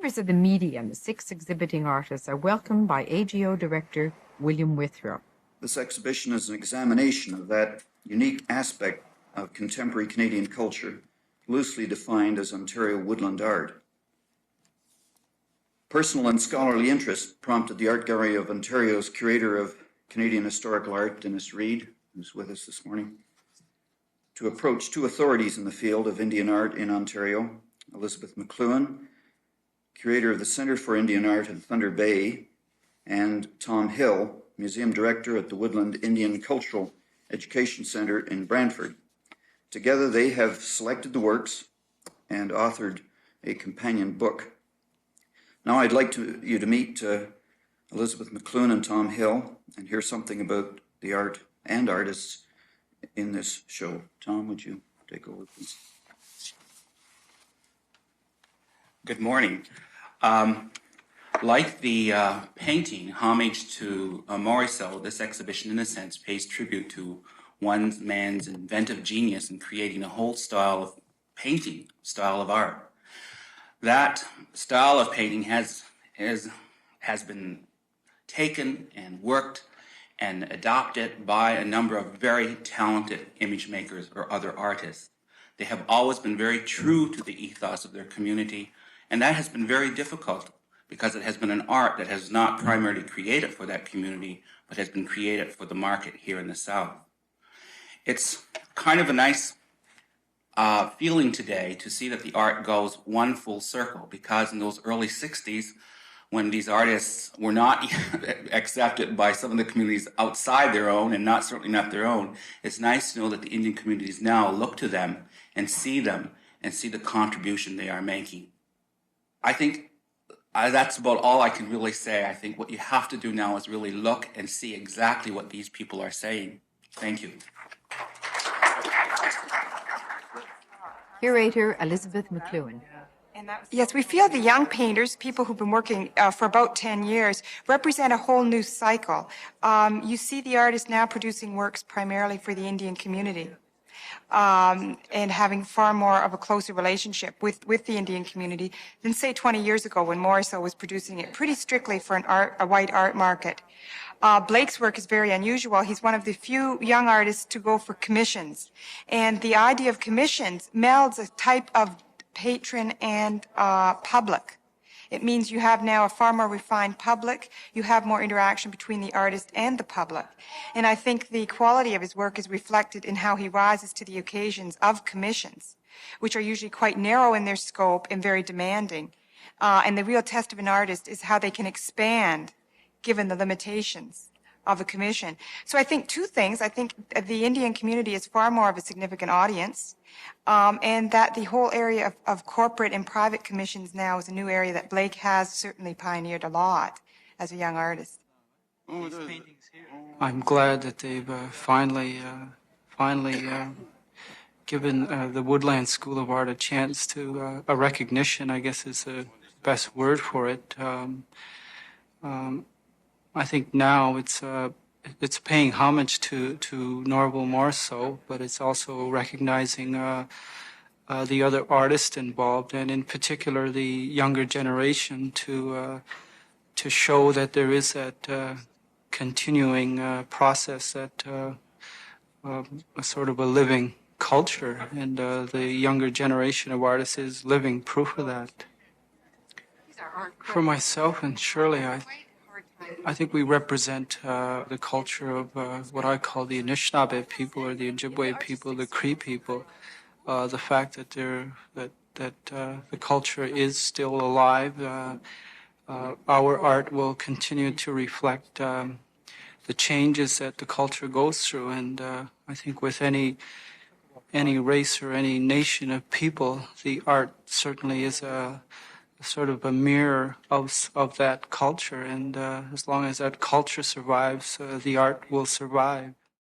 Members of the media and the 6 exhibiting artists are welcomed by AGO Director William Withrow. This exhibition is an examination of that unique aspect of contemporary Canadian culture, loosely defined as Ontario woodland art. Personal and scholarly interest prompted the Art Gallery of Ontario's curator of Canadian Historical Art, Dennis Reid, who's with us this morning, to approach 2 authorities in the field of Indian art in Ontario, Elizabeth McLuhan, curator of the Centre for Indian Art in Thunder Bay, and Tom Hill, museum director at the Woodland Indian Cultural Education Centre in Brantford. Together they have selected the works and authored a companion book. Now I'd like you to meet Elizabeth McLuhan and Tom Hill and hear something about the art and artists in this show. Tom, would you take over, please? Good morning. Like the painting, homage to Morrisseau, this exhibition, in a sense, pays tribute to one man's inventive genius in creating a whole style of painting, style of art. That style of painting has been taken and worked and adopted by a number of very talented image makers or other artists. They have always been very true to the ethos of their community, and that has been very difficult because it has been an art that has not primarily created for that community, but has been created for the market here in the South. It's kind of a nice feeling today to see that the art goes one full circle, because in those early 60s, when these artists were not accepted by some of the communities outside their own, and certainly not their own, it's nice to know that the Indian communities now look to them and see the contribution they are making. I think that's about all I can really say. I think what you have to do now is really look and see exactly what these people are saying. Thank you. Curator Elizabeth McLuhan. Yes, we feel the young painters, people who've been working for about 10 years, represent a whole new cycle. You see the artists now producing works primarily for the Indian community, and having far more of a closer relationship with the Indian community than, say, 20 years ago when Morrisseau was producing it pretty strictly for a white art market. Blake's work is very unusual. He's one of the few young artists to go for commissions. And the idea of commissions melds a type of patron and public. It means you have now a far more refined public. You have more interaction between the artist and the public. And I think the quality of his work is reflected in how he rises to the occasions of commissions, which are usually quite narrow in their scope and very demanding. And the real test of an artist is how they can expand given the limitations of a commission. So I think 2 things. I think the Indian community is far more of a significant audience, and that the whole area of corporate and private commissions now is a new area that Blake has certainly pioneered a lot as a young artist. I'm glad that they've finally given the Woodland School of Art a chance to a recognition, I guess is the best word for it. I think now it's paying homage to Norval Morrisseau, but it's also recognizing the other artists involved, and in particular the younger generation, to show that there is that continuing process, that a sort of a living culture, and the younger generation of artists is living proof of that. For myself and Shirley, I think we represent the culture of what I call the Anishinaabe people, or the Ojibwe people, the Cree people. The fact that the culture is still alive. Our art will continue to reflect the changes that the culture goes through, and I think with any race or any nation of people, the art certainly is a sort of a mirror of that culture, and as long as that culture survives, the art will survive.